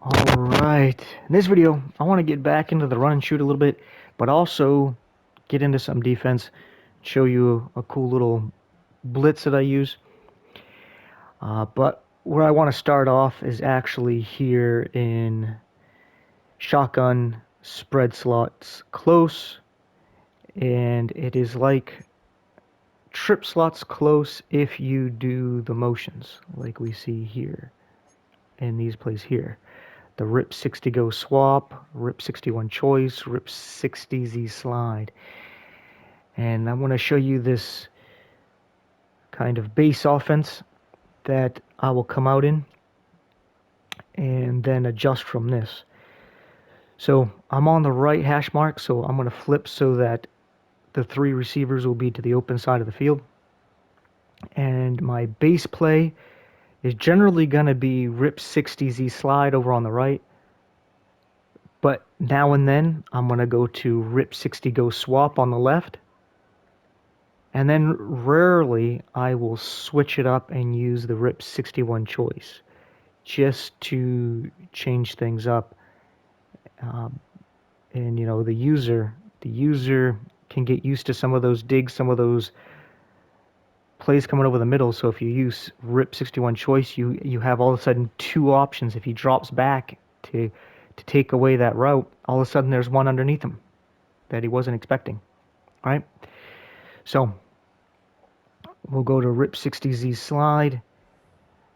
Alright, in this video, I want to get back into the run and shoot a little bit, but also get into some defense, show you a cool little blitz that I use. But where I want to start off is actually here in shotgun spread slots close, and it is like trip slots close if you do the motions, like we see here, in these plays here. The RIP 60 go swap, RIP 61 choice, RIP 60 Z slide. And I want to show you this kind of base offense that I will come out in and then adjust from this. So I'm on the right hash mark, so I'm going to flip so that the three receivers will be to the open side of the field. And my base play is generally going to be RIP 60 Z slide over on the right. But now and then, I'm going to go to RIP 60 go swap on the left. And then rarely I will switch it up and use the RIP 61 choice just to change things up. And you know, the user can get used to some of those digs, some of those plays coming over the middle. So if you use RIP 61 choice, you have all of a sudden two options. If he drops back to take away that route, all of a sudden there's one underneath him that he wasn't expecting. All right? So we'll go to RIP 60Z slide,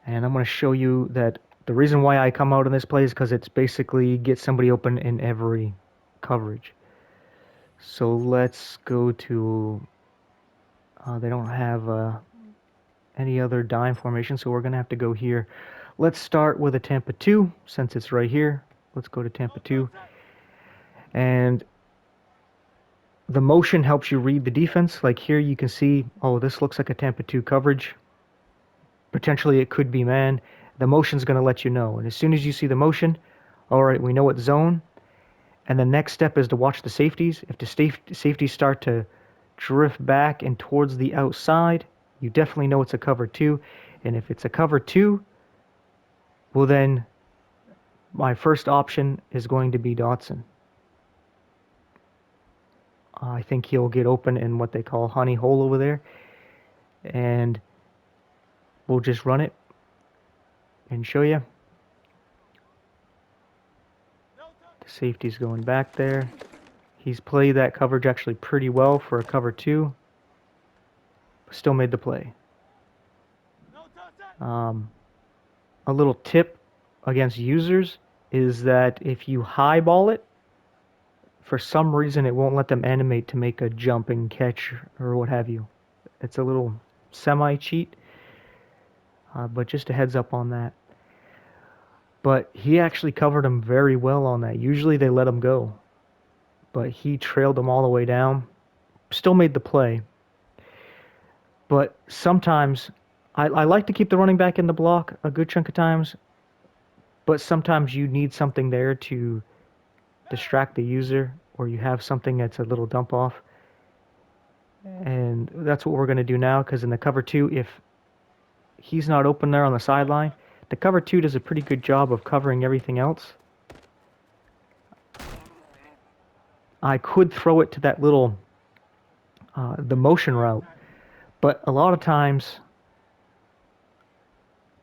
and I'm going to show you that the reason why I come out in this play is because it's basically get somebody open in every coverage. So let's go to, they don't have any other dime formation, so we're going to have to go here. Let's start with a Tampa 2, since it's right here. Let's go to Tampa 2. And the motion helps you read the defense. Like here you can see, oh, this looks like a Tampa 2 coverage. Potentially it could be man. The motion's going to let you know. And as soon as you see the motion, all right, we know it's zone. And the next step is to watch the safeties. If the safeties start to drift back and towards the outside, you definitely know it's a cover 2. And if it's a cover 2, well then my first option is going to be Dotson. I think he'll get open in what they call honey hole over there. And we'll just run it and show you. The safety's going back there. He's played that coverage actually pretty well for a cover 2. Still made the play. A little tip against users is that if you highball it, for some reason it won't let them animate to make a jumping catch or what have you. It's a little semi-cheat, but just a heads up on that. But he actually covered him very well on that. Usually they let him go, but he trailed him all the way down. Still made the play. But sometimes I like to keep the running back in the block a good chunk of times, but sometimes you need something there to distract the user, or you have something that's a little dump off. And that's what we're going to do now, because in the cover 2, if he's not open there on the sideline, the cover 2 does a pretty good job of covering everything else. I could throw it to that little, the motion route, but a lot of times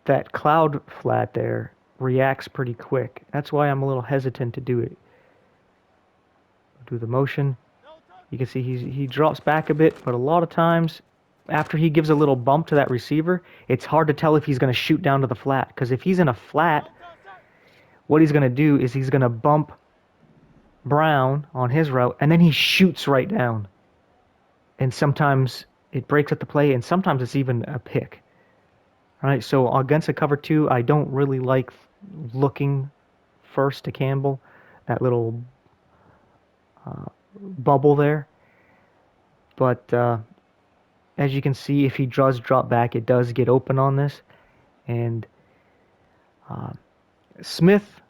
that cloud flat there reacts pretty quick. That's why I'm a little hesitant to do it. Do the motion. You can see he drops back a bit, but a lot of times after he gives a little bump to that receiver, it's hard to tell if he's going to shoot down to the flat. Because if he's in a flat, what he's going to do is he's going to bump Brown on his route, and then he shoots right down. And sometimes it breaks up the play, and sometimes it's even a pick. All right, so against a cover 2, I don't really like looking first to Campbell, that little bubble there. But as you can see, if he does drop back, it does get open on this. And Smith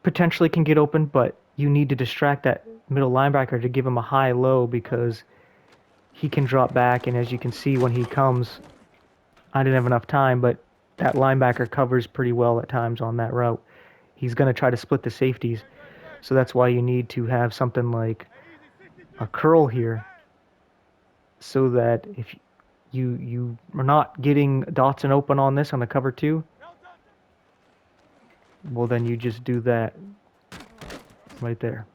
potentially can get open, but you need to distract that middle linebacker to give him a high-low, because he can drop back. And as you can see, when he comes, I didn't have enough time, but that linebacker covers pretty well at times on that route. he's going to try to split the safeties. So that's why you need to have something like a curl here, so that if you are not getting Dotson open on this on the cover 2, well, then you just do that right there.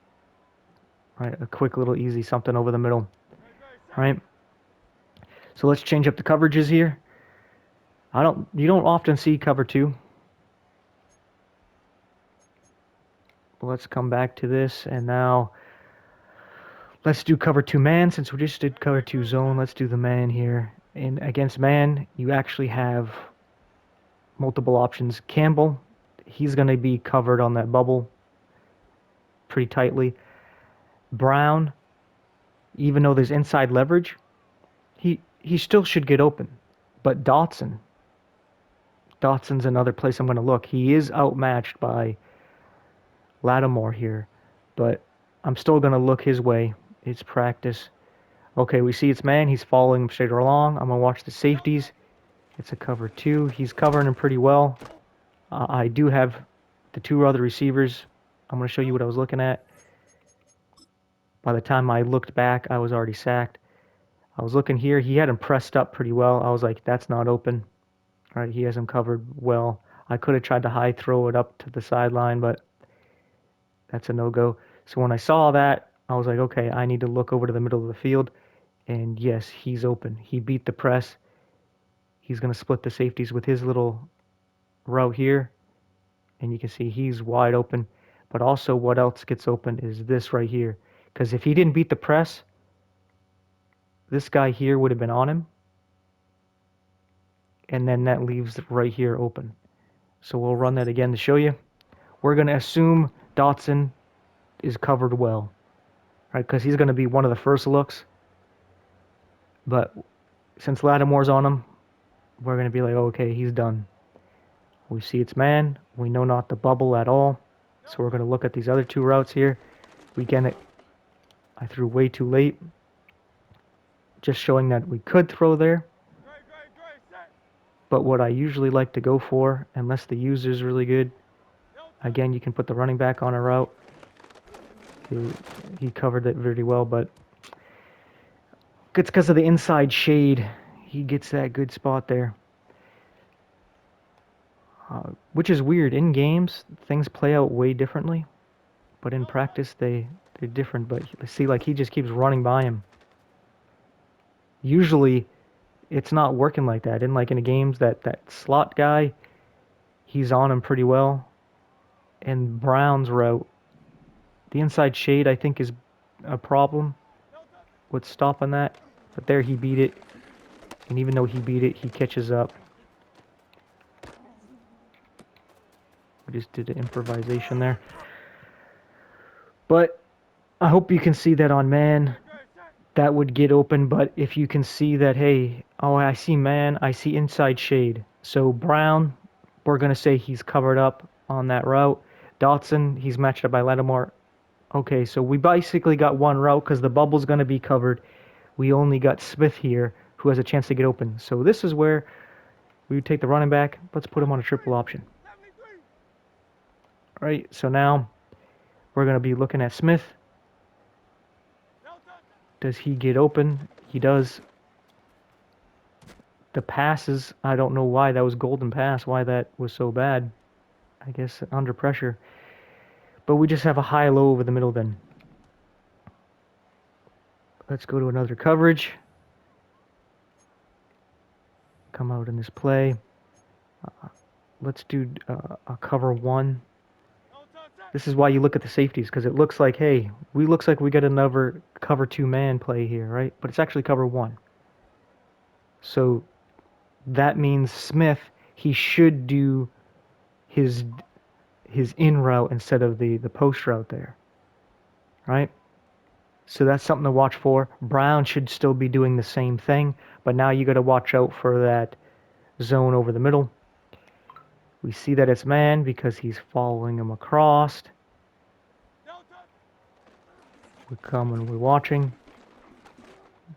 Right, a quick little easy something over the middle. Right. So let's change up the coverages here. You don't often see cover 2. Let's come back to this, and now let's do cover 2 man. Since we just did cover 2 zone, let's do the man here. And against man, you actually have multiple options. Campbell, he's going to be covered on that bubble pretty tightly. Brown, even though there's inside leverage, he still should get open. But Dotson's another place I'm going to look. He is outmatched by Lattimore here, but I'm still going to look his way. It's practice. Okay, we see it's man. He's following him straight along. I'm going to watch the safeties. It's a cover 2. He's covering him pretty well. I do have the 2 other receivers. I'm going to show you what I was looking at. By the time I looked back, I was already sacked. I was looking here. He had him pressed up pretty well. I was like, that's not open. All right, he has him covered well. I could have tried to high throw it up to the sideline, but that's a no-go. So when I saw that, I was like, okay, I need to look over to the middle of the field. And yes, he's open. He beat the press. He's going to split the safeties with his little route here. And you can see he's wide open. But also what else gets open is this right here. Because if he didn't beat the press, this guy here would have been on him. And then that leaves right here open. So we'll run that again to show you. We're going to assume Dotson is covered well, right? Because he's going to be one of the first looks. But since Lattimore's on him, we're going to be like, okay, he's done. We see it's man. We know not the bubble at all. So we're going to look at these other 2 routes here. We get it. I threw way too late. Just showing that we could throw there. But what I usually like to go for, unless the user's really good, again, you can put the running back on a route. He covered it very well, but it's because of the inside shade. He gets that good spot there. Which is weird. In games, things play out way differently. But in practice, they're different. But see, like, he just keeps running by him. Usually, it's not working like that. In the games, that slot guy, he's on him pretty well. And Brown's route, the inside shade, I think, is a problem with stopping that. But there he beat it. And even though he beat it, he catches up. We just did an improvisation there. But I hope you can see that on man. That would get open. But if you can see that, hey, oh, I see man, I see inside shade. So Brown, we're going to say he's covered up on that route. Dotson, he's matched up by Lattimore. Okay, so we basically got one route because the bubble's going to be covered. We only got Smith here, who has a chance to get open. So this is where we would take the running back. Let's put him on a triple option. All right, so now we're going to be looking at Smith. Does he get open? He does. The passes, I don't know why that was golden pass, why that was so bad. I guess under pressure. But we just have a high-low over the middle then. Let's go to another coverage. Come out in this play. Let's do a cover 1. This is why you look at the safeties, because it looks like, hey, looks like we got another cover 2 man play here, right? But it's actually cover 1. So that means Smith, he should do his in route instead of the post route there, right? So that's something to watch for. Brown should still be doing the same thing, but now you got to watch out for that zone over the middle. We see that it's man because he's following him across. We come and we're watching.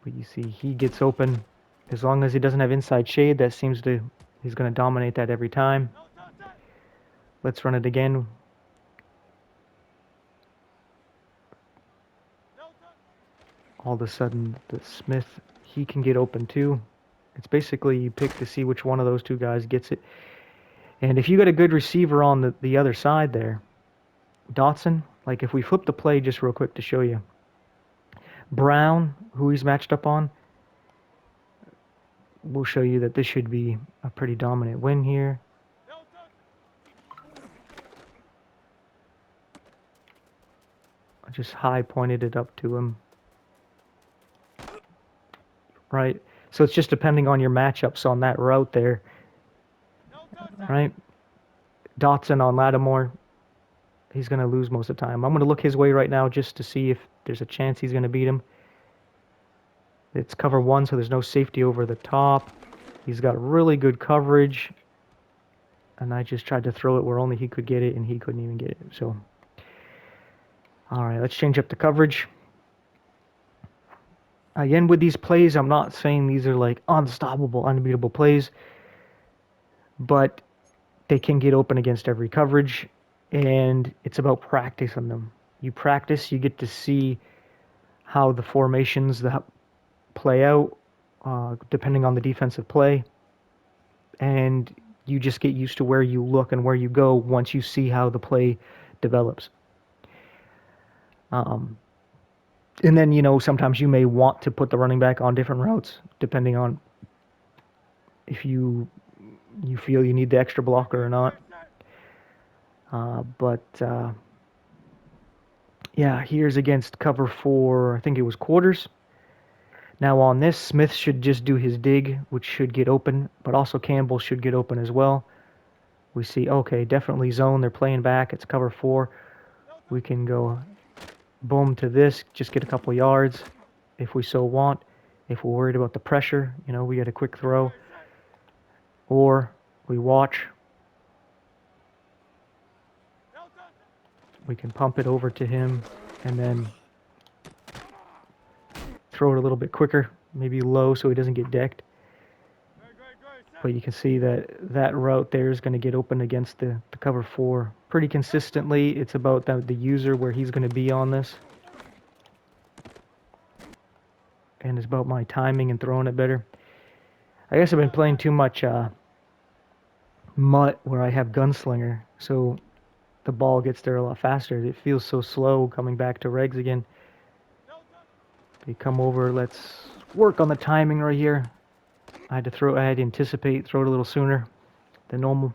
But you see he gets open. As long as he doesn't have inside shade, he's going to dominate that every time. Let's run it again. all of a sudden the Smith, he can get open too. It's basically you pick to see which one of those two guys gets it. And if you got a good receiver on the other side there, Dotson, like if we flip the play just real quick to show you, Brown, who he's matched up on, we'll show you that this should be a pretty dominant win here. I just high pointed it up to him. Right? So it's just depending on your matchups on that route there. Right? Dotson on Lattimore, he's going to lose most of the time. I'm going to look his way right now just to see if there's a chance he's going to beat him. It's cover one, so there's no safety over the top. He's got really good coverage. And I just tried to throw it where only he could get it, and he couldn't even get it. So, all right, let's change up the coverage. Again, with these plays, I'm not saying these are like unstoppable, unbeatable plays, but they can get open against every coverage, and it's about practicing them. You practice, you get to see how the formations that play out, depending on the defensive play, and you just get used to where you look and where you go once you see how the play develops. And then, sometimes you may want to put the running back on different routes, depending on if you feel you need the extra blocker or not. Yeah, here's against cover for, I think it was quarters. Now on this, Smith should just do his dig, which should get open, but also Campbell should get open as well. We see, okay, definitely zone. They're playing back. It's cover 4. We can go boom to this, just get a couple yards if we so want. If we're worried about the pressure, we get a quick throw. Or we watch. We can pump it over to him and then throw it a little bit quicker, maybe low so he doesn't get decked. But you can see that route there is going to get open against the cover 4 pretty consistently. It's about the user where he's going to be on this. And it's about my timing and throwing it better. I guess I've been playing too much mutt where I have gunslinger, so the ball gets there a lot faster. It feels so slow coming back to regs again. They come over, let's work on the timing right here. I had to anticipate, throw it a little sooner than normal.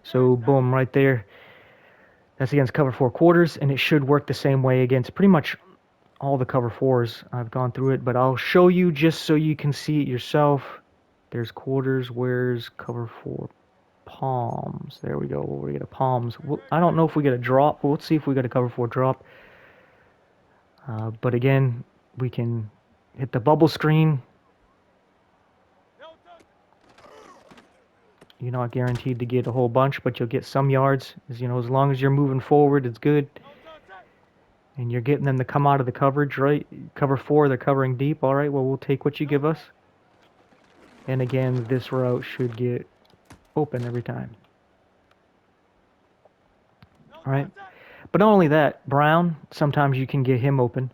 So boom, right there. That's against cover 4 quarters, and it should work the same way against pretty much all the cover 4s. I've gone through it, but I'll show you just so you can see it yourself. There's quarters, where's cover 4? Palms. There we go. We get a palms. I don't know if we get a drop, but let's see if we get a cover 4 drop. But again, we can hit the bubble screen. You're not guaranteed to get a whole bunch, but you'll get some yards. As long as you're moving forward, it's good. And you're getting them to come out of the coverage, right? Cover 4, they're covering deep. All right, well, we'll take what you give us. And again, this route should get open every time. All right. But not only that, Brown, sometimes you can get him open.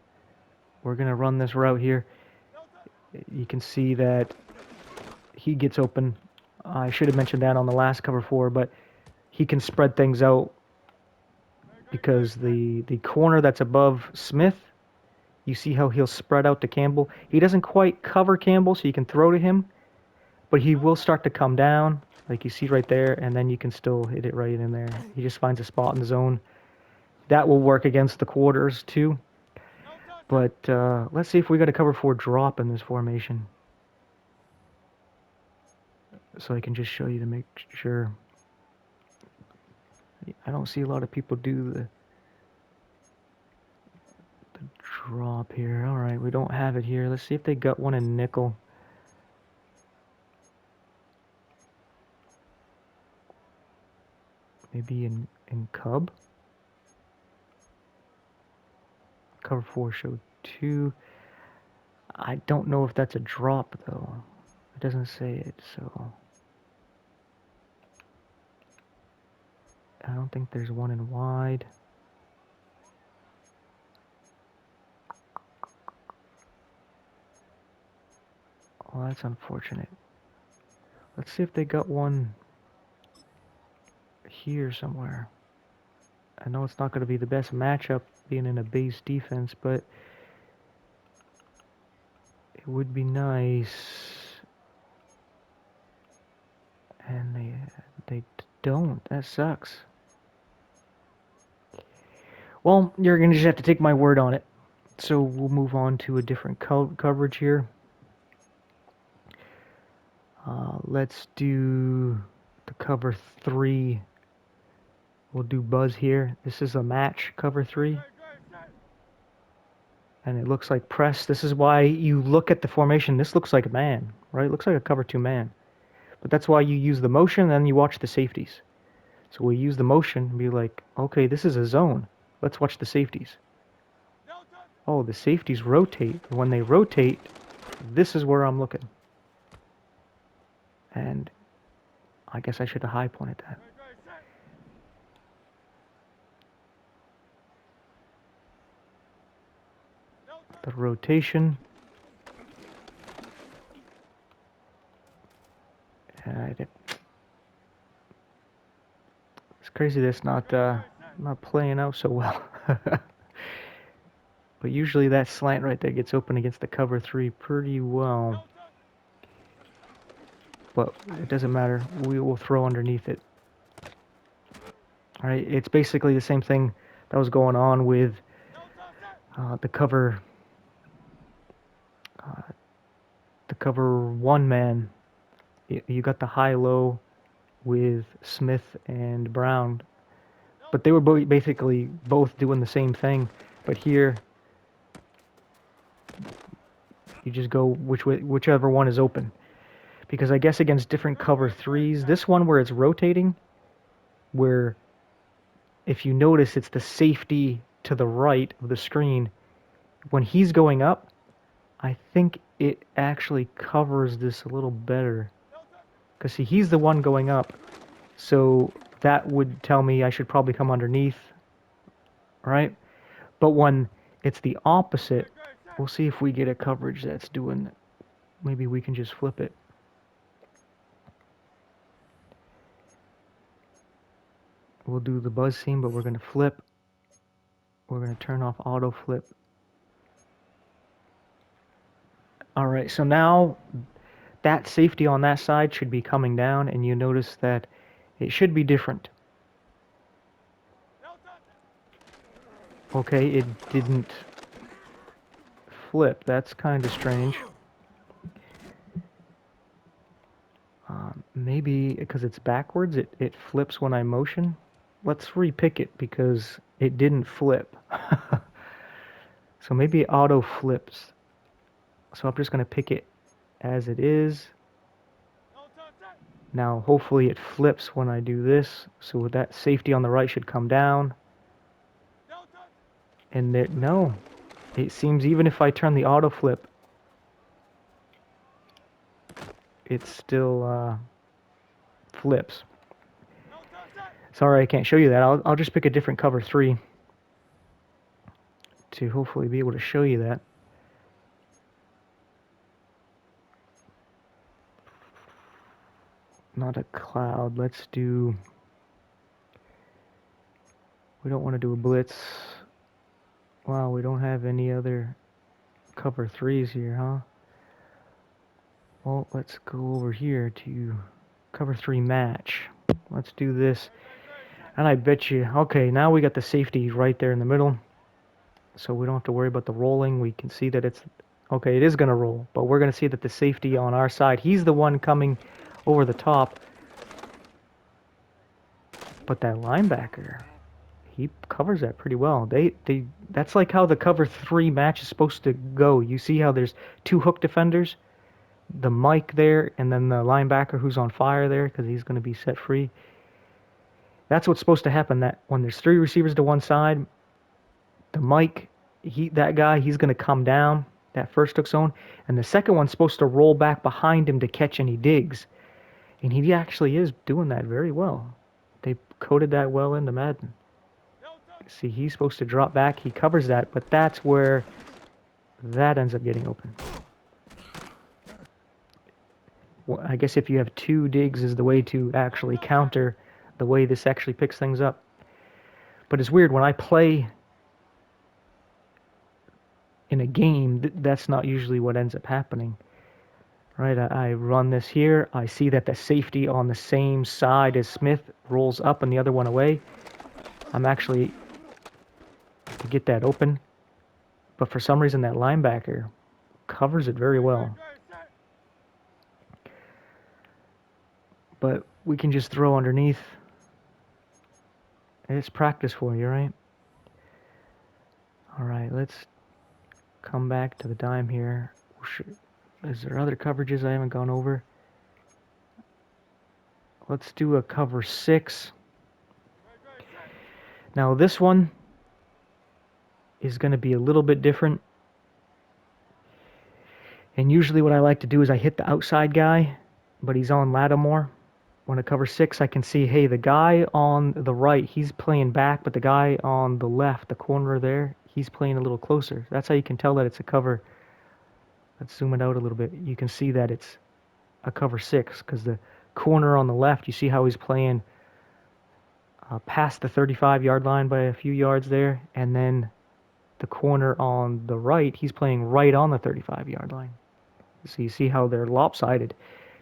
We're going to run this route here. You can see that he gets open. I should have mentioned that on the last cover 4, but he can spread things out because the corner that's above Smith, you see how he'll spread out to Campbell. He doesn't quite cover Campbell, so you can throw to him, but he will start to come down, like you see right there, and then you can still hit it right in there. He just finds a spot in the zone. That will work against the quarters too. But let's see if we got a cover 4 drop in this formation. So I can just show you to make sure. I don't see a lot of people do the drop here. All right, we don't have it here. Let's see if they got one in nickel. Maybe in Cub. Cover 4 showed 2. I don't know if that's a drop though. It doesn't say it, so I don't think there's one in wide. Oh, that's unfortunate. Let's see if they got one here somewhere. I know it's not going to be the best matchup being in a base defense, but it would be nice. And they don't. That sucks. Well, you're going to just have to take my word on it. So we'll move on to a different coverage here. Let's do the cover 3. We'll do Buzz here. This is a match, cover 3. And it looks like press. This is why you look at the formation. This looks like a man, right? It looks like a cover 2 man. But that's why you use the motion, and then you watch the safeties. So we use the motion and be like, okay, this is a zone. Let's watch the safeties. Oh, the safeties rotate. When they rotate, this is where I'm looking. And I guess I should have high pointed that. The rotation. It's crazy that's not playing out so well. But usually that slant right there gets open against the cover 3 pretty well. But it doesn't matter. We will throw underneath it. Alright, it's basically the same thing that was going on with the cover 1 man. You got the high-low with Smith and Brown. But they were basically both doing the same thing. But here, you just go whichever one is open. Because I guess against different cover 3s, this one where it's rotating, where if you notice it's the safety to the right of the screen, when he's going up, I think it actually covers this a little better. Because see, he's the one going up, so that would tell me I should probably come underneath, right? But when it's the opposite, we'll see if we get a coverage that's doing, maybe we can just flip it. We'll do the buzz seam, but we're going to flip. We're going to turn off auto flip. Alright, so now that safety on that side should be coming down, and you notice that it should be different. Okay, it didn't flip. That's kind of strange. Maybe because it's backwards, it flips when I motion. Let's repick it because it didn't flip. So maybe it auto flips. So I'm just going to pick it as it is. Now hopefully it flips when I do this. So that safety on the right should come down. And there, no. It seems even if I turn the auto flip, it still flips. Sorry I can't show you that. I'll just pick a different cover 3 to hopefully be able to show you that. Not a cloud. Let's do... We don't want to do a blitz. Wow, we don't have any other cover 3s here, huh? Well, let's go over here to cover 3 match. Let's do this. And I bet you... Okay, now we got the safety right there in the middle. So we don't have to worry about the rolling. We can see that it's... Okay, it is going to roll. But we're going to see that the safety on our side, he's the one coming over the top. But that linebacker, he covers that pretty well. That's like how the cover 3 match is supposed to go. You see how there's 2 hook defenders? The Mike there, and then the linebacker who's on fire there because he's going to be set free. That's what's supposed to happen. That when there's 3 receivers to one side, the Mike, that guy, he's going to come down that first hook zone, and the second one's supposed to roll back behind him to catch any digs, and he actually is doing that very well. They coded that well into Madden. See, he's supposed to drop back. He covers that, but that's where that ends up getting open. I guess if you have 2 digs is the way to actually counter the way this actually picks things up. But it's weird, when I play in a game, that's not usually what ends up happening. Right, I run this here, I see that the safety on the same side as Smith rolls up and the other one away. I'm actually to get that open, but for some reason that linebacker covers it very well. But we can just throw underneath. It's practice for you, right? Alright, let's come back to the dime here. Is there other coverages I haven't gone over? Let's do a cover 6. Now this one is going to be a little bit different. And usually what I like to do is I hit the outside guy, but he's on Lattimore. When I cover 6, I can see, hey, the guy on the right, he's playing back, but the guy on the left, the corner there, he's playing a little closer. That's how you can tell that it's a cover. Let's zoom it out a little bit. You can see that it's a cover 6, because the corner on the left, you see how he's playing past the 35-yard line by a few yards there, and then the corner on the right, he's playing right on the 35-yard line. So you see how they're lopsided.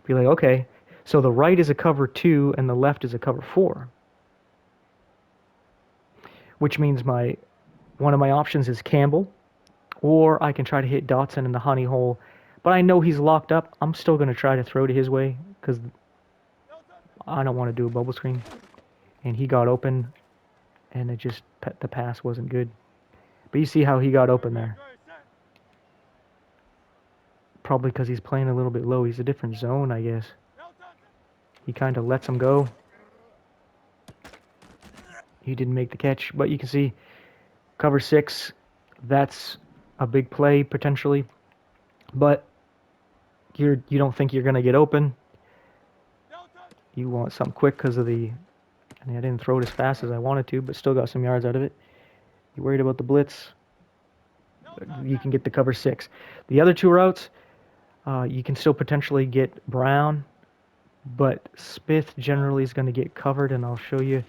Be like, okay, so the right is a cover 2 and the left is a cover 4. Which means one of my options is Campbell, or I can try to hit Dotson in the honey hole. But I know he's locked up. I'm still going to try to throw to his way because I don't want to do a bubble screen. And he got open, and the pass wasn't good. But you see how he got open there. Probably because he's playing a little bit low. He's a different zone, I guess. He kind of lets him go. He didn't make the catch, but you can see cover 6. That's a big play potentially, but you don't think you're going to get open. You want something quick because of I didn't throw it as fast as I wanted to, but still got some yards out of it. You worried about the blitz? You can get the cover 6. The other 2 routes, you can still potentially get Brown, but Smith generally is going to get covered, and I'll show you.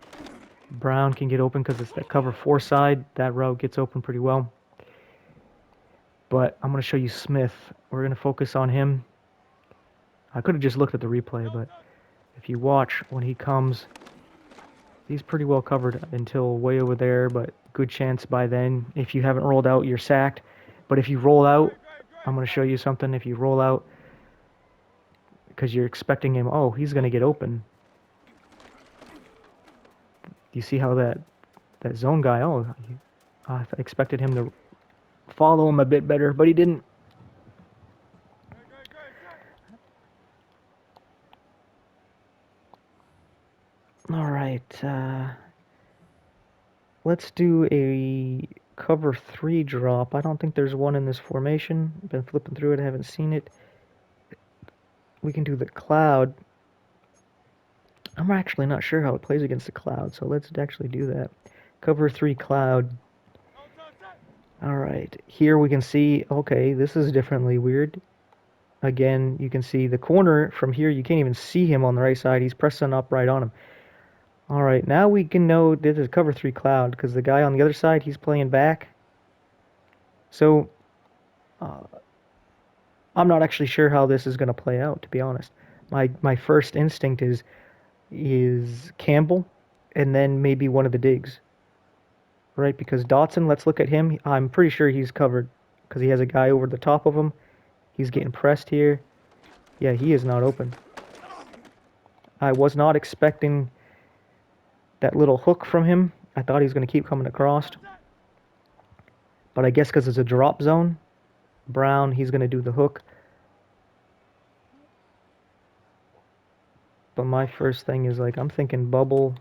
Brown can get open because it's that cover 4 side. That route gets open pretty well. But I'm going to show you Smith. We're going to focus on him. I could have just looked at the replay, but if you watch when he comes, he's pretty well covered until way over there, but good chance by then. If you haven't rolled out, you're sacked. But if you roll out, I'm going to show you something. If you roll out, because you're expecting him, oh, he's going to get open. You see how that zone guy, I expected him to follow him a bit better, but he didn't. All right, let's do a cover 3 drop. I don't think there's one in this formation. Been flipping through it, I haven't seen it. We can do the cloud. I'm actually not sure how it plays against the cloud, so let's actually do that. Cover 3 cloud. Alright, here we can see, okay, this is differently weird. Again, you can see the corner from here, you can't even see him on the right side. He's pressing up right on him. Alright, now we can know this is cover 3 cloud, because the guy on the other side, he's playing back. So, I'm not actually sure how this is going to play out, to be honest. My first instinct is Campbell, and then maybe one of the digs. Right, because Dotson, let's look at him. I'm pretty sure he's covered, because he has a guy over the top of him. He's getting pressed here. Yeah, he is not open. I was not expecting that little hook from him. I thought he was going to keep coming across. But I guess because it's a drop zone, Brown, he's going to do the hook. But my first thing is, like, I'm thinking bubble.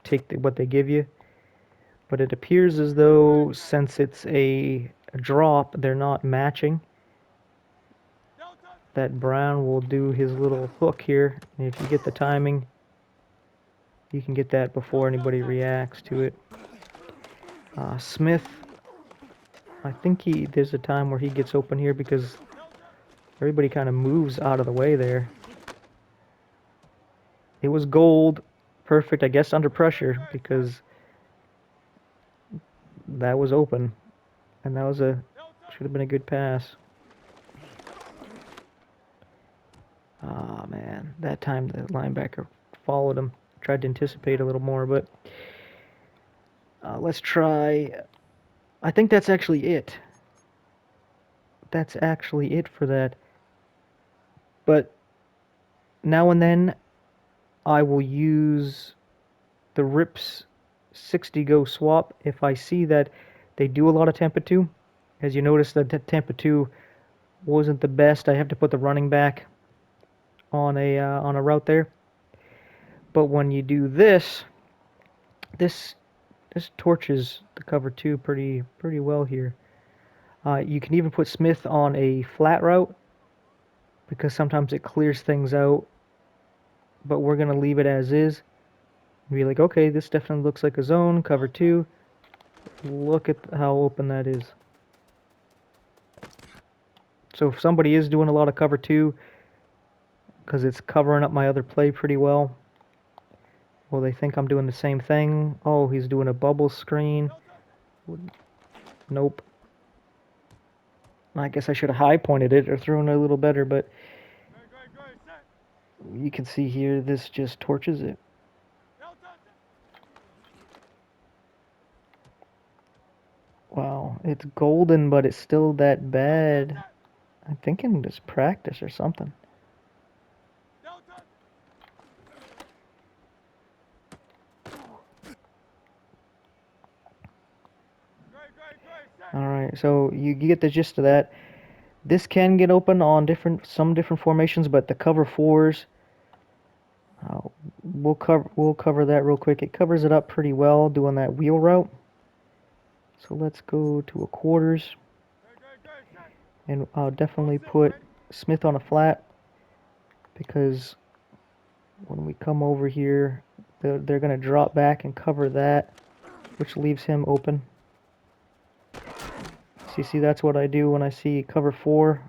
Take what they give you. But it appears as though, since it's a drop, they're not matching. That Brown will do his little hook here. And if you get the timing, you can get that before anybody reacts to it. Smith, I think there's a time where he gets open here because Everybody kind of moves out of the way there. It was gold. Perfect, I guess, under pressure because that was open. And that was should have been a good pass. Oh, man. That time the linebacker followed him. Tried to anticipate a little more, but let's try. I think that's actually it. That's actually it for that. But now and then I will use the rips 60 go swap if I see that they do a lot of Tampa 2. As you notice, the Tampa 2 wasn't the best. I have to put the running back on a route there. But when you do this, this torches the cover 2 pretty well here. You can even put Smith on a flat route because sometimes it clears things out. But we're gonna leave it as is. Be like, okay, this definitely looks like a zone. Cover 2. Look at how open that is. So if somebody is doing a lot of cover 2, because it's covering up my other play pretty well, well, they think I'm doing the same thing. Oh, he's doing a bubble screen. Nope. I guess I should have high pointed it or thrown it a little better, but you can see here this just torches it. Wow, it's golden, but it's still that bad. I'm thinking it's practice or something. Alright, so you get the gist of that. This can get open on some different formations, but the cover 4s, we'll cover that real quick. It covers it up pretty well doing that wheel route. So let's go to a quarters, and I'll definitely put Smith on a flat because when we come over here, they're going to drop back and cover that, which leaves him open. So you see, that's what I do when I see cover 4.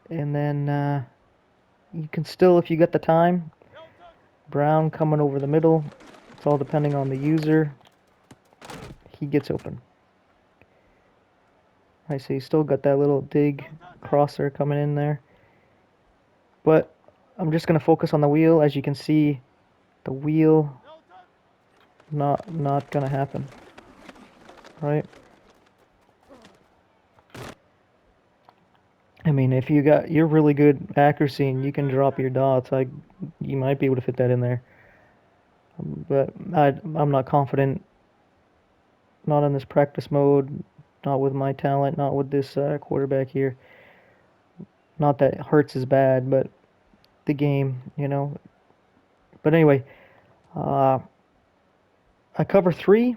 And then you can still, if you get the time, Brown coming over the middle. It's all depending on the user. He gets open. I see, still got that little dig crosser coming in there. But I'm just going to focus on the wheel. As you can see, the wheel not going to happen. Right? I mean, if you're really good accuracy and you can drop your dots, you might be able to fit that in there. But I'm not confident. Not in this practice mode. Not with my talent. Not with this quarterback here. Not that Hurts is bad, but the game, you know. But anyway, I cover 3.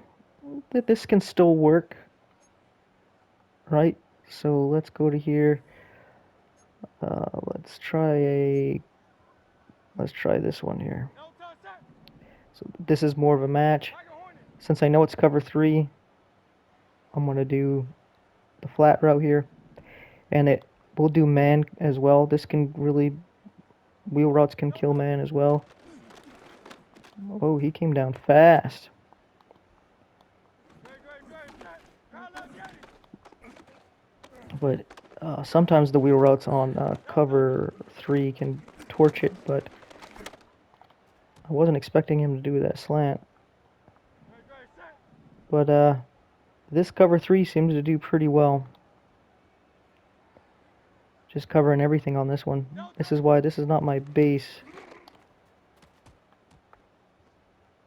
That this can still work, right? So let's go to here. Let's try this one here. So this is more of a match. Since I know it's cover 3, I'm gonna do the flat route here, and we'll do man as well. This can really, wheel routes can kill man as well. Oh, he came down fast. But sometimes the wheel routes on cover 3 can torch it, but I wasn't expecting him to do that slant. But this cover 3 seems to do pretty well. Just covering everything on this one. This is why this is not my base.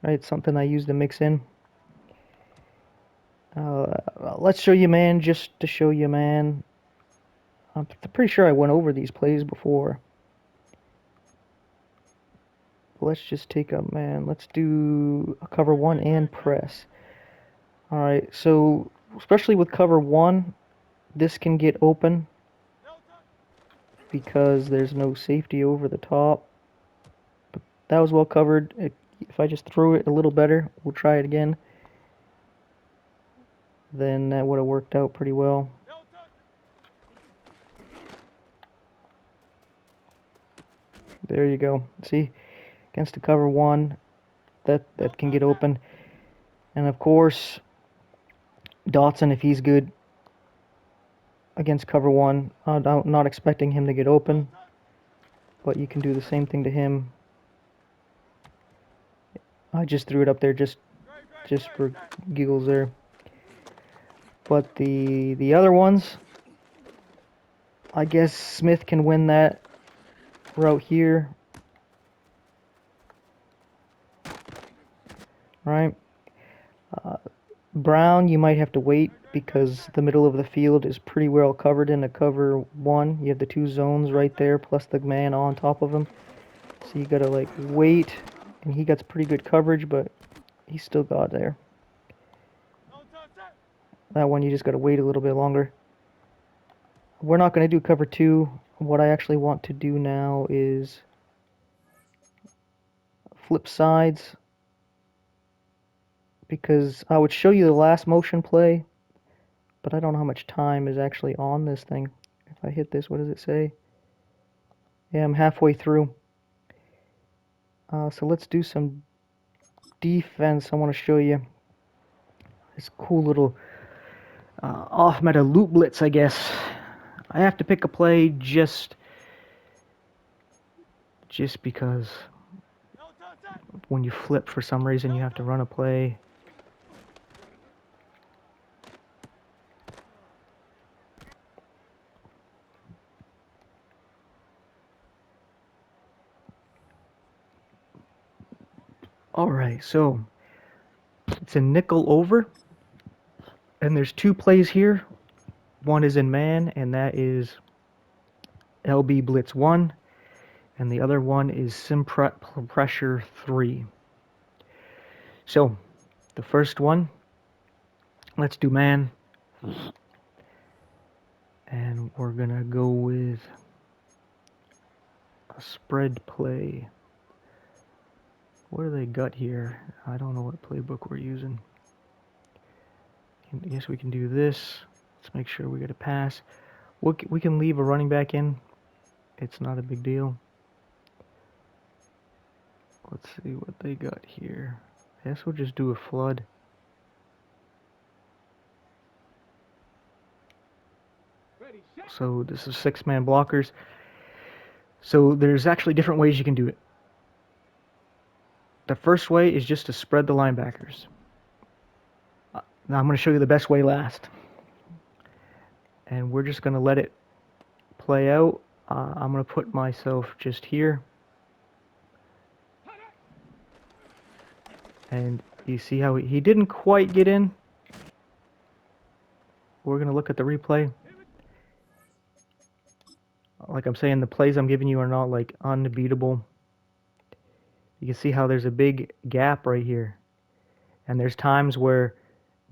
Right, it's something I use to mix in. Let's show you man, just to show you man. I'm pretty sure I went over these plays before. Let's just take a man. Let's do a cover 1 and press. Alright, so especially with cover 1, this can get open because there's no safety over the top. But that was well covered. If I just throw it a little better, we'll try it again. then that would have worked out pretty well. There you go. See, against the cover one, that can get open. And of course, Dotson, if he's good against cover one, I'm not expecting him to get open, but you can do the same thing to him. I just threw it up there just for giggles there. But the other ones, I guess Smith can win that route here. Right? Brown, you might have to wait because the middle of the field is pretty well covered in a cover one. You have the two zones right there, plus the man on top of him. So you gotta like wait, and he gets pretty good coverage, but he still got there. That one you just gotta wait a little bit longer. We're not gonna do cover two. What I actually want to do now is flip sides, because I would show you the last motion play, but I don't know how much time is actually on this thing. If I hit this, what does it say? Yeah, I'm halfway through. So let's do some defense. I want to show you this cool little off-meta loop blitz, I guess. I have to pick a play just because when you flip, for some reason, you have to run a play. Alright, so it's a nickel over, and there's two plays here. One is in man, and that is LB Blitz 1, and the other one is Sim Pressure 3. So, the first one, let's do man, and we're gonna go with a spread play. What do they got here? I don't know what playbook we're using. I guess we can do this. Let's make sure we get a pass. We can leave a running back in. It's not a big deal. Let's see what they got here. I guess we'll just do a flood. So this is 6-man blockers. So there's actually different ways you can do it. The first way is just to spread the linebackers. Now I'm going to show you the best way last. And we're just going to let it play out. I'm going to put myself just here. And you see how he didn't quite get in. We're going to look at the replay. Like I'm saying, the plays I'm giving you are not like unbeatable. You can see how there's a big gap right here. And there's times where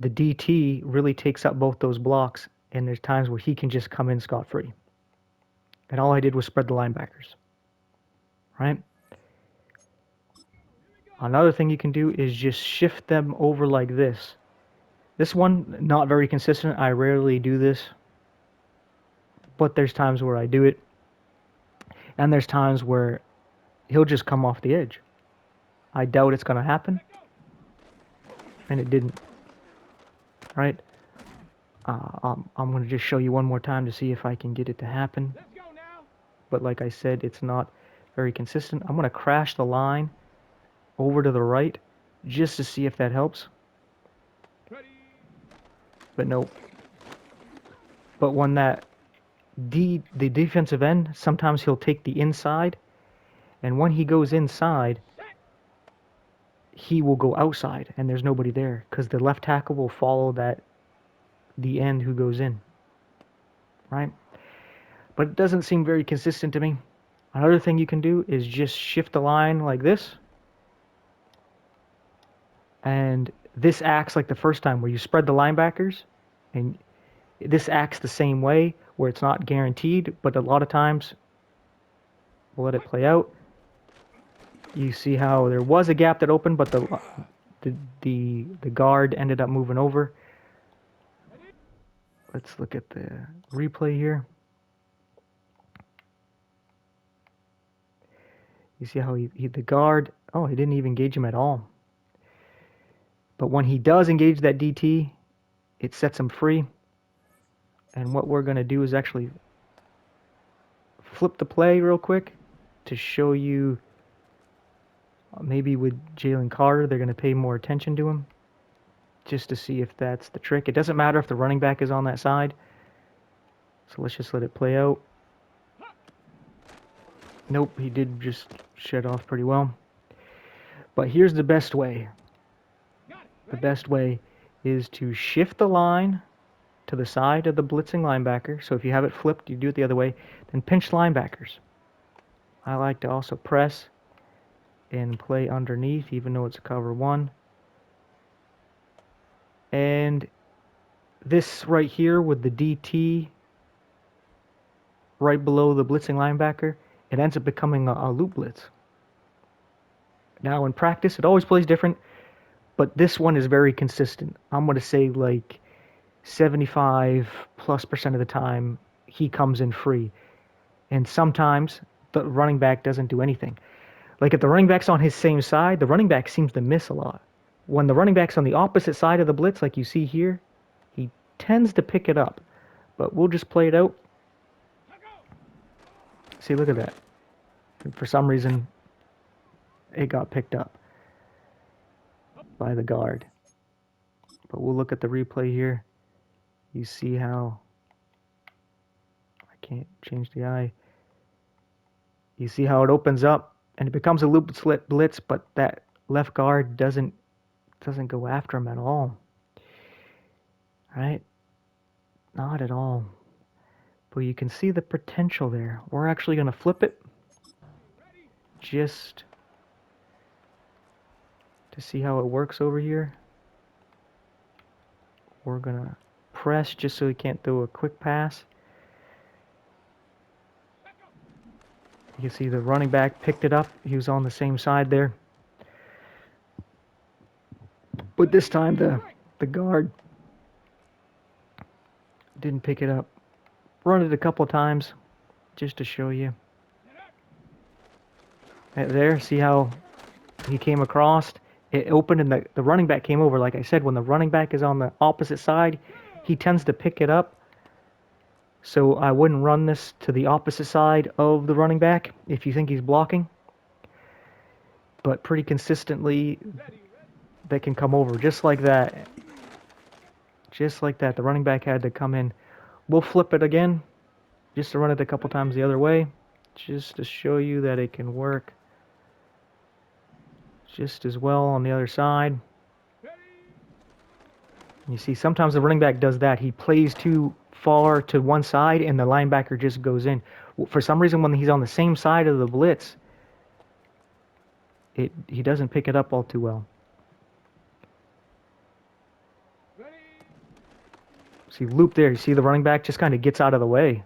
the DT really takes up both those blocks, and there's times where he can just come in scot-free. And all I did was spread the linebackers. Right? Another thing you can do is just shift them over like this. This one, not very consistent. I rarely do this. But there's times where I do it. And there's times where he'll just come off the edge. I doubt it's going to happen. And it didn't. Right? I'm going to just show you one more time to see if I can get it to happen. But like I said, it's not very consistent. I'm going to crash the line over to the right just to see if that helps. But no. But when the defensive end, sometimes he'll take the inside, and when he goes inside, he will go outside, and there's nobody there, because the left tackle will follow the end who goes in. Right? But it doesn't seem very consistent to me. Another thing you can do is just shift the line like this. And this acts like the first time where you spread the linebackers, and this acts the same way where it's not guaranteed, but a lot of times we'll let it play out. You see how there was a gap that opened, but the guard ended up moving over. Let's look at the replay here. You see how the guard, oh, he didn't even engage him at all. But when he does engage that DT, it sets him free. And what we're going to do is actually flip the play real quick to show you, maybe with Jalen Carter, they're going to pay more attention to him just to see if that's the trick. It doesn't matter if the running back is on that side. So let's just let it play out. Nope, he did just shut off pretty well. But here's the best way. The best way is to shift the line to the side of the blitzing linebacker. So if you have it flipped, you do it the other way. Then pinch linebackers. I like to also press and play underneath, even though it's a cover one. And this right here with the DT right below the blitzing linebacker, it ends up becoming a loop blitz. Now in practice, it always plays different, but this one is very consistent. I'm going to say like 75+% of the time he comes in free. And sometimes the running back doesn't do anything. Like if the running back's on his same side, the running back seems to miss a lot. When the running back's on the opposite side of the blitz, like you see here, he tends to pick it up. But we'll just play it out. See, look at that. For some reason, it got picked up by the guard. But we'll look at the replay here. You see how, I can't change the eye. You see how it opens up and it becomes a loop slit blitz, but that left guard doesn't go after him at all. Right? Not at all. But you can see the potential there. We're actually going to flip it just to see how it works over here. We're going to press just so he can't throw a quick pass. You can see the running back picked it up. He was on the same side there. But this time the guard didn't pick it up. Run it a couple times just to show you. There, see how he came across? It opened and the running back came over. Like I said, when the running back is on the opposite side, he tends to pick it up. So I wouldn't run this to the opposite side of the running back if you think he's blocking. But pretty consistently, they can come over just like that. Just like that. The running back had to come in. We'll flip it again, just to run it a couple times the other way, just to show you that it can work just as well on the other side. You see, sometimes the running back does that. He plays too far to one side, and the linebacker just goes in. For some reason, when he's on the same side of the blitz, he doesn't pick it up all too well. See, loop there. You see the running back just kind of gets out of the way.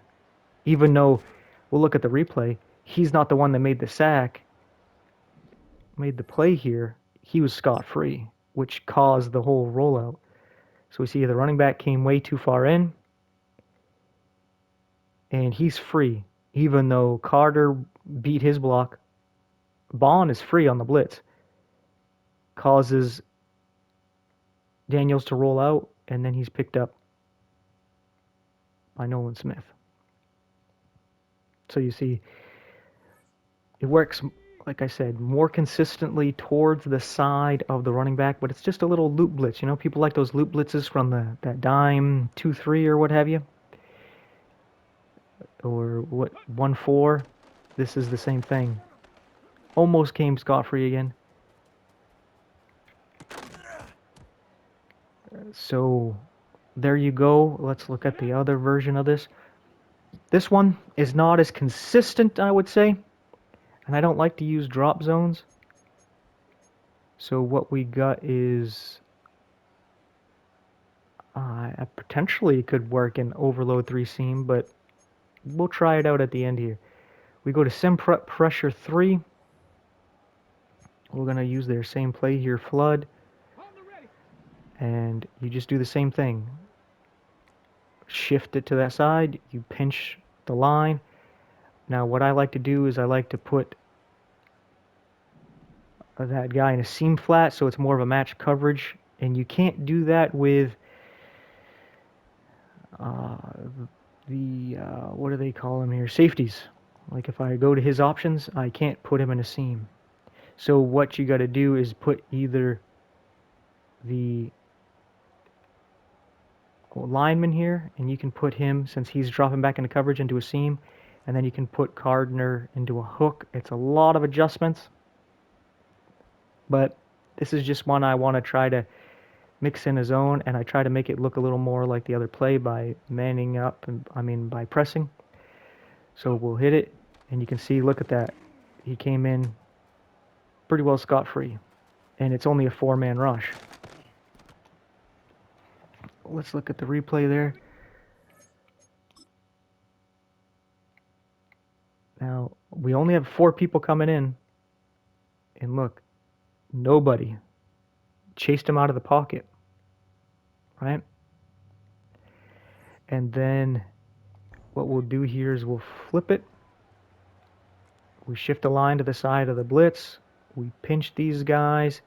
Even though, we'll look at the replay, he's not the one that made the sack, made the play here. He was scot-free, which caused the whole rollout. So we see the running back came way too far in, and he's free. Even though Carter beat his block, Bond is free on the blitz. Causes Daniels to roll out, and then he's picked up by Nolan Smith. So you see, it works, like I said, more consistently towards the side of the running back, but it's just a little loop blitz. You know, people like those loop blitzes from that dime 2-3 or what have you, or what 1-4. This is the same thing. Almost came scot-free again. So there you go. Let's look at the other version of this. This one is not as consistent, I would say, and I don't like to use drop zones. So what we got is potentially it could work in overload 3 seam, but we'll try it out at the end here. We go to sim pressure 3. We're going to use their same play here, flood, and you just do the same thing. shift it to that side, you pinch the line. Now what I like to do is I like to put that guy in a seam flat so it's more of a match coverage, and you can't do that with uh, what do they call them here? Safeties. Like if I go to his options, I can't put him in a seam. So what you got to do is put either the lineman here, and you can put him, since he's dropping back into coverage, into a seam, and then you can put Gardner into a hook. It's a lot of adjustments, but this is just one I want to try to mix in a zone, and I try to make it look a little more like the other play by manning up, and by pressing. So we'll hit it, and you can see, look at that. He came in pretty well scot-free, and it's only a 4-man rush. Let's look at the replay there. Now, we only have 4 people coming in, and look, nobody chased him out of the pocket, right? And then what we'll do here is we'll flip it. We shift the line to the side of the blitz. We pinch these guys.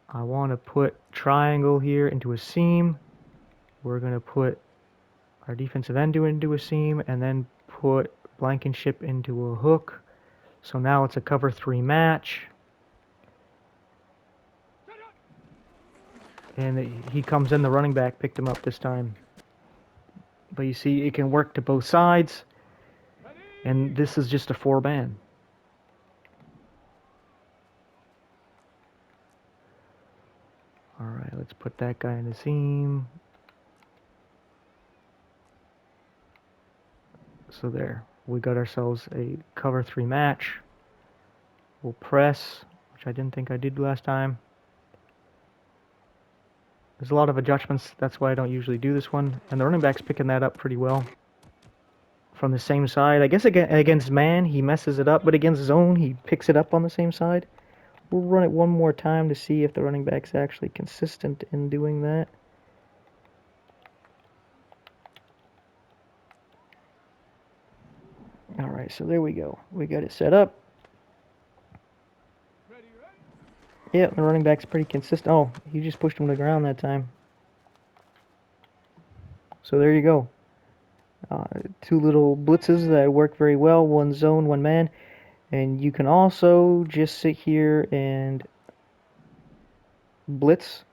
I want to put triangle here into a seam. We're going to put our defensive end into a seam, and then put Blankenship into a hook. So now it's a cover 3 match. And he comes in, the running back picked him up this time. But you see, it can work to both sides. And this is just a 4-man. Alright, let's put that guy in the seam. So there, we got ourselves a cover 3 match. We'll press, which I didn't think I did last time. There's a lot of adjustments, that's why I don't usually do this one. And the running back's picking that up pretty well. From the same side. I guess against man, he messes it up, but against zone, he picks it up on the same side. We'll run it one more time to see if the running back's actually consistent in doing that. Alright, so there we go. We got it set up. Yeah, the running back's pretty consistent. Oh, he just pushed him to the ground that time. So there you go. 2 little blitzes that work very well. 1 zone, 1 man. And you can also just sit here and blitz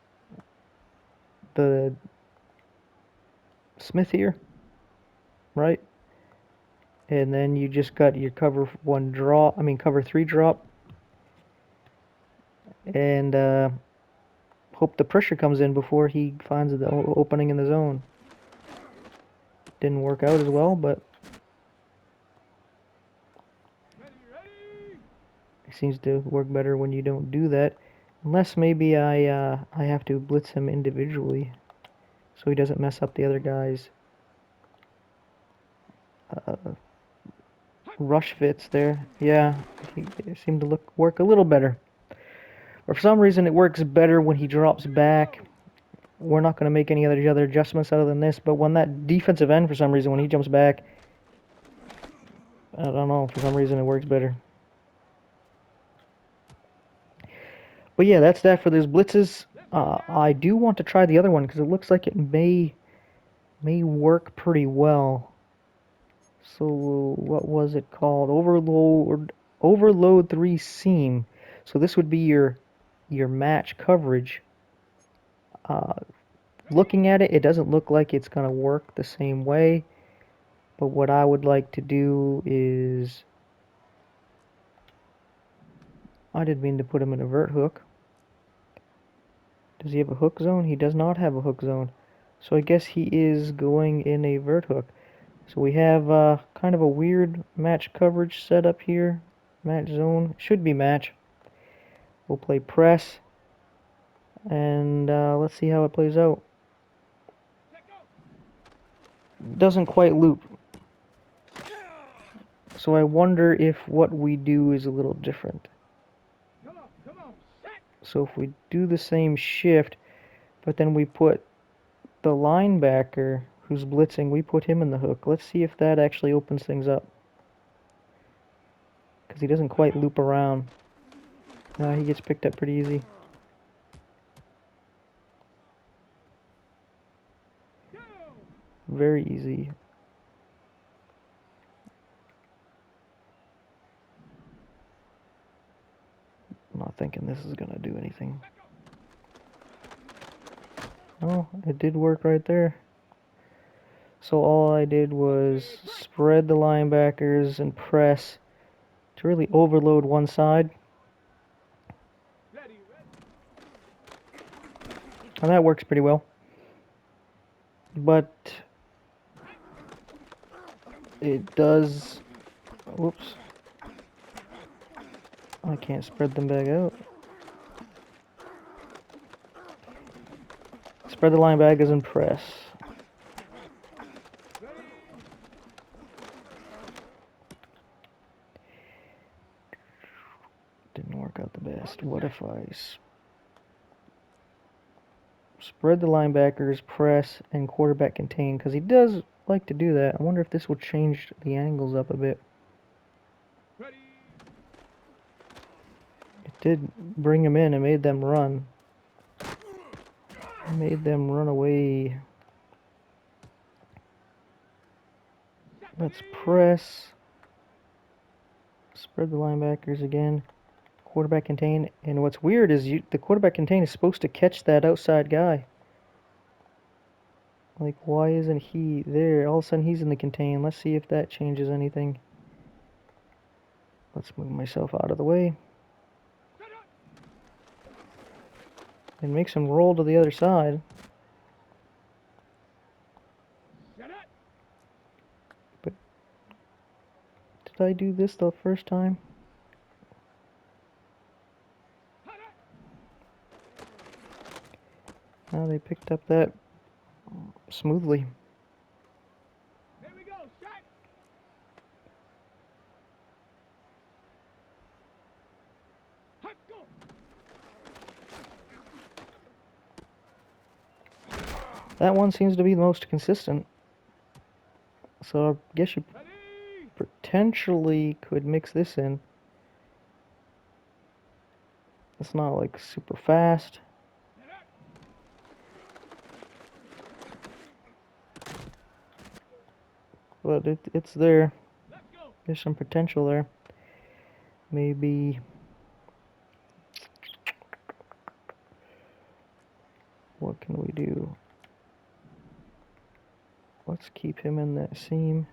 the Smith here, right? And then you just got your cover 3 drop. And hope the pressure comes in before he finds the opening in the zone. Didn't work out as well, but it seems to work better when you don't do that. Unless maybe I have to blitz him individually so he doesn't mess up the other guy's rush fits there. Yeah, it seemed to work a little better. Or for some reason it works better when he drops back. We're not going to make any other adjustments other than this, but when that defensive end, for some reason, when he jumps back, I don't know, for some reason it works better. But yeah, that's that for those blitzes. I do want to try the other one because it looks like it may work pretty well. So what was it called? Overload 3 seam. So this would be your match coverage. Looking at it, it doesn't look like it's going to work the same way. But what I would like to do is... I didn't mean to put him in a vert hook. Does he have a hook zone? He does not have a hook zone. So I guess he is going in a vert hook. So we have kind of a weird match coverage setup here. Match zone. Should be match. We'll play press. And let's see how it plays out. Doesn't quite loop. So I wonder if what we do is a little different. So if we do the same shift, but then we put the linebacker who's blitzing, we put him in the hook. Let's see if that actually opens things up. Because he doesn't quite loop around. He gets picked up pretty easy. Very easy. I'm not thinking this is going to do anything. Oh, it did work right there. So all I did was spread the linebackers and press to really overload one side. And that works pretty well. But it does... Whoops. I can't spread them back out. Spread the linebackers and press. Didn't work out the best. What if I spread the linebackers, press, and quarterback contain? Because he does like to do that. I wonder if this will change the angles up a bit. It did bring them in and made them run. Made them run away. Let's press. Spread the linebackers again. Quarterback contain. And what's weird is the quarterback contain is supposed to catch that outside guy. Like, why isn't he there? All of a sudden he's in the contain. Let's see if that changes anything. Let's move myself out of the way. And makes him roll to the other side. But did I do this the first time? Now they picked up that smoothly. There we go, shot. Hot, go. That one seems to be the most consistent. So I guess you potentially could mix this in. It's not like super fast. But it's there. There's some potential there. Maybe... What can we do? Let's keep him in that seam.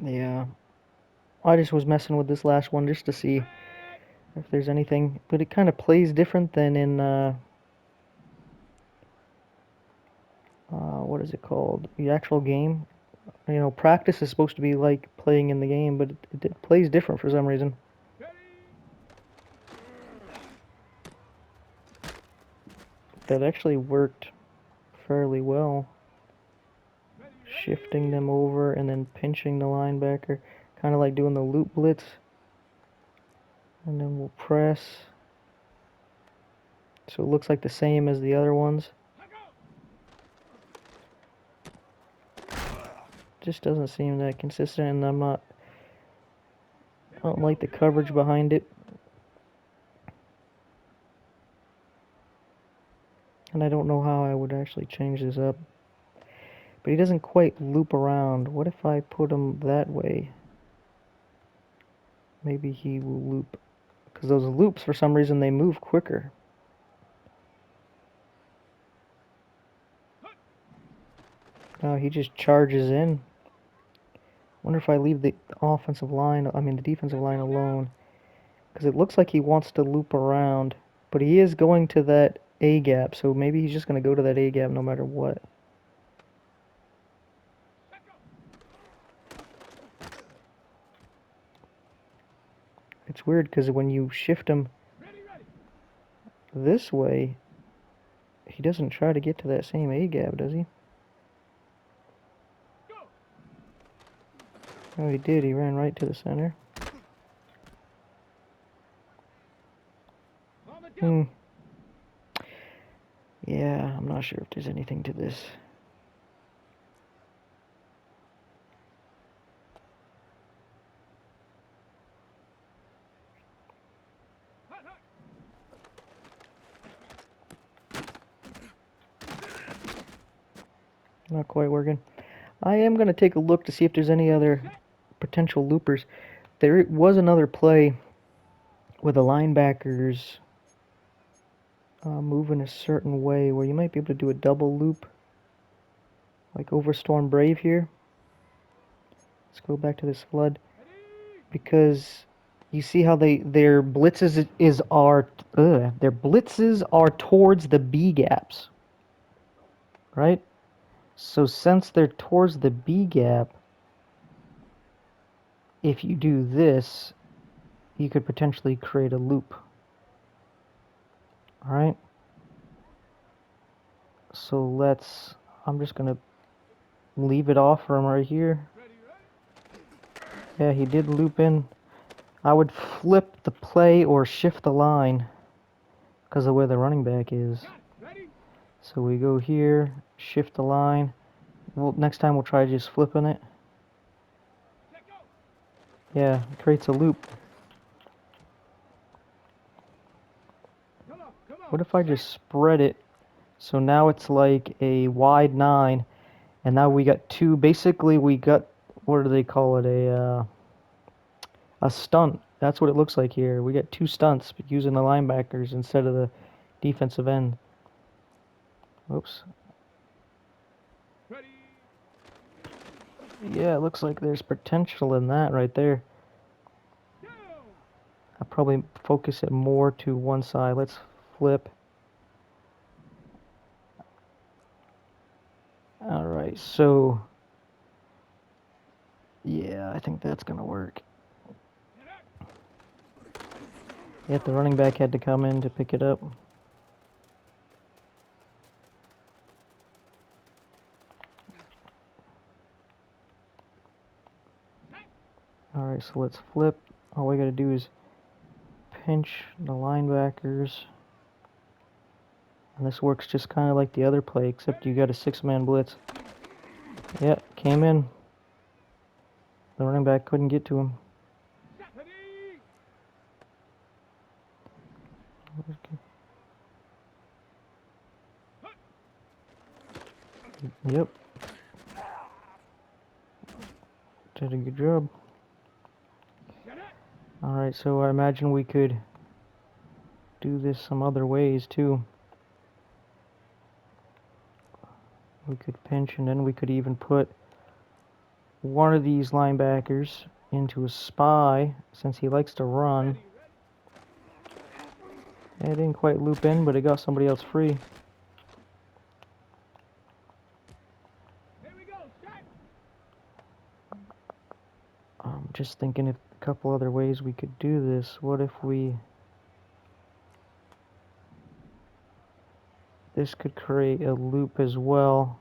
Yeah. I just was messing with this last one just to see if there's anything. But it kind of plays different than in... what is it called? The actual game. You know, practice is supposed to be like playing in the game, but it plays different for some reason. That actually worked fairly well. Shifting them over and then pinching the linebacker. Kind of like doing the loop blitz. And then we'll press. So it looks like the same as the other ones. Just doesn't seem that consistent, and I don't like the coverage behind it. And I don't know how I would actually change this up. But he doesn't quite loop around. What if I put him that way? Maybe he will loop. Because those loops, for some reason, they move quicker. Oh, he just charges in. Wonder if I leave the offensive line, the defensive line alone. Because it looks like he wants to loop around. But he is going to that A gap, so maybe he's just going to go to that A gap no matter what. It's weird because when you shift him this way, he doesn't try to get to that same A gap, does he? Oh, he did. He ran right to the center. not sure if there's anything to this. Not quite working. I am going to take a look to see if there's any other potential loopers. There was another play with the linebackers move in a certain way where you might be able to do a double loop, like over Storm Brave here. Let's go back to this flood, because you see how their blitzes are towards the B gaps, right? So since they're towards the B gap, if you do this, you could potentially create a loop. All right. So I'm just gonna leave it off from right here. Yeah, he did loop in. I would flip the play or shift the line because of where the running back is. So we go here, shift the line. Well, next time we'll try just flipping it. Yeah, it creates a loop. What if I just spread it? So now it's like a wide 9, and now we got two. Basically, we got, what do they call it? A stunt. That's what it looks like here. We got two stunts using the linebackers instead of the defensive end. Oops. Yeah, it looks like there's potential in that right there. I'll probably focus it more to one side. Let's flip. Alright, so yeah, I think that's gonna work. Yet the running back had to come in to pick it up. Alright, so let's flip. All we gotta do is pinch the linebackers. And this works just kind of like the other play, except you got a 6-man blitz. Yep, came in. The running back couldn't get to him. Yep. Did a good job. Alright, so I imagine we could do this some other ways too. We could pinch, and then we could even put one of these linebackers into a spy, since he likes to run. It didn't quite loop in, but it got somebody else free. I'm just thinking of a couple other ways we could do this. What if this could create a loop as well.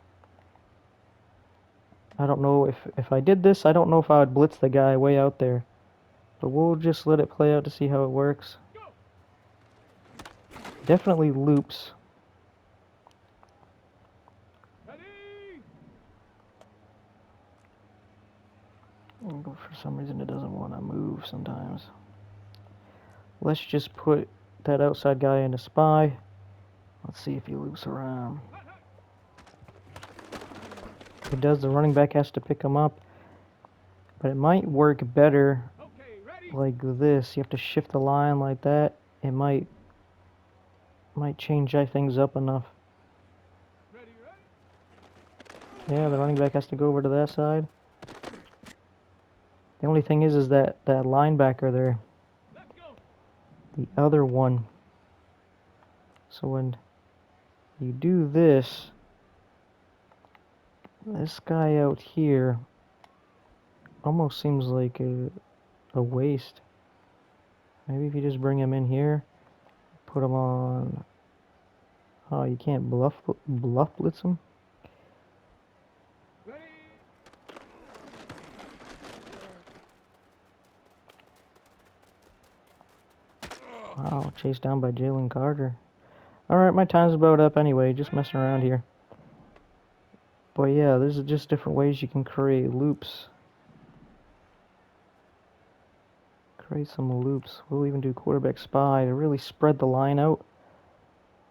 I don't know if I did this, I don't know if I would blitz the guy way out there. But we'll just let it play out to see how it works. Definitely loops. For some reason it doesn't want to move sometimes. Let's just put that outside guy in a spy. Let's see if he loops around. If it does, the running back has to pick him up. But it might work better like this. You have to shift the line like that. It might change things up enough. Yeah, the running back has to go over to that side. The only thing is that linebacker there, the other one. So when you do this guy out here almost seems like a waste. Maybe if you just bring him in here, put him on. Oh, you can't bluff blitz him. Wow, chased down by Jalen Carter. Alright, my time's about up anyway, just messing around here. But yeah, there's just different ways you can create loops. Create some loops. We'll even do quarterback spy to really spread the line out.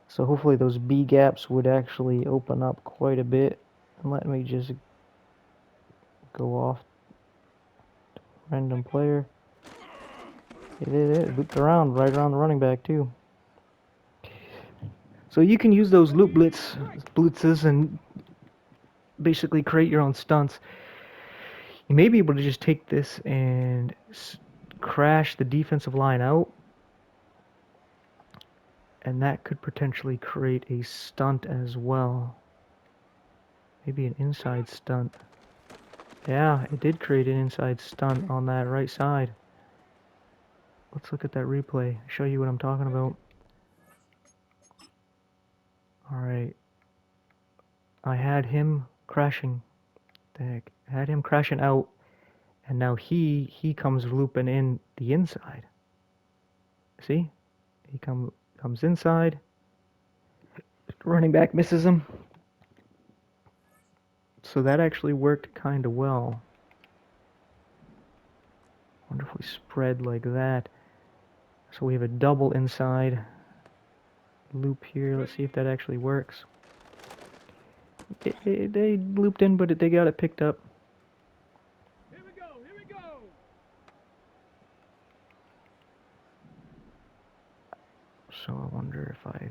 So hopefully those B gaps would actually open up quite a bit. And let me just go off random player. It looped around, right around the running back too. So you can use those loop blitzes and basically create your own stunts. You may be able to just take this and crash the defensive line out, and that could potentially create a stunt as well. Maybe an inside stunt. Yeah, it did create an inside stunt on that right side. Let's look at that replay, show you what I'm talking about. Alright. I had him crashing. The heck? I had him crashing out, and now he comes looping in the inside. See? He comes inside. Running back misses him. So that actually worked kind of well. Wonder if we spread like that. So we have a double inside loop here. Let's see if that actually works. They looped in, but they got it picked up. Here we go. Here we go. So I wonder if I...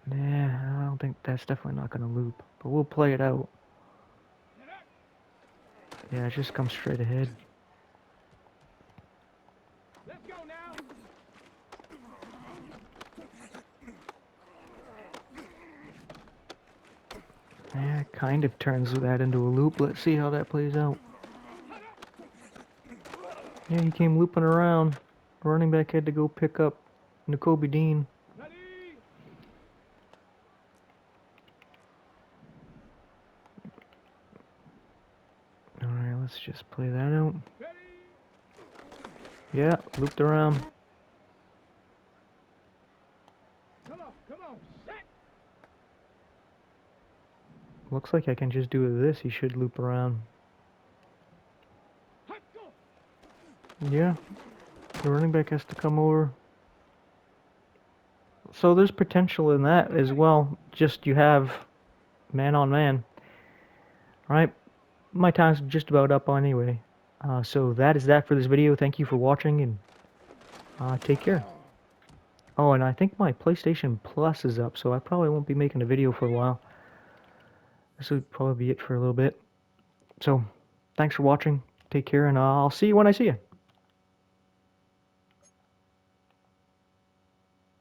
Nah, I don't think that's definitely not going to loop. But we'll play it out. Yeah, it just comes straight ahead. Let's go now. Yeah, it kind of turns that into a loop. Let's see how that plays out. Yeah, he came looping around. Running back had to go pick up N'Kobe Dean. Ready. Alright, let's just play that out. Ready. Yeah, looped around. Come on. Come on. Set. Looks like I can just do this. He should loop around. Hot go. Yeah, the running back has to come over. So there's potential in that as well. Just you have man on man. Alright, my time's just about up anyway. So that is that for this video. Thank you for watching, and take care. Oh, and I think my PlayStation Plus is up, so I probably won't be making a video for a while. This would probably be it for a little bit. So, thanks for watching. Take care, and I'll see you when I see you.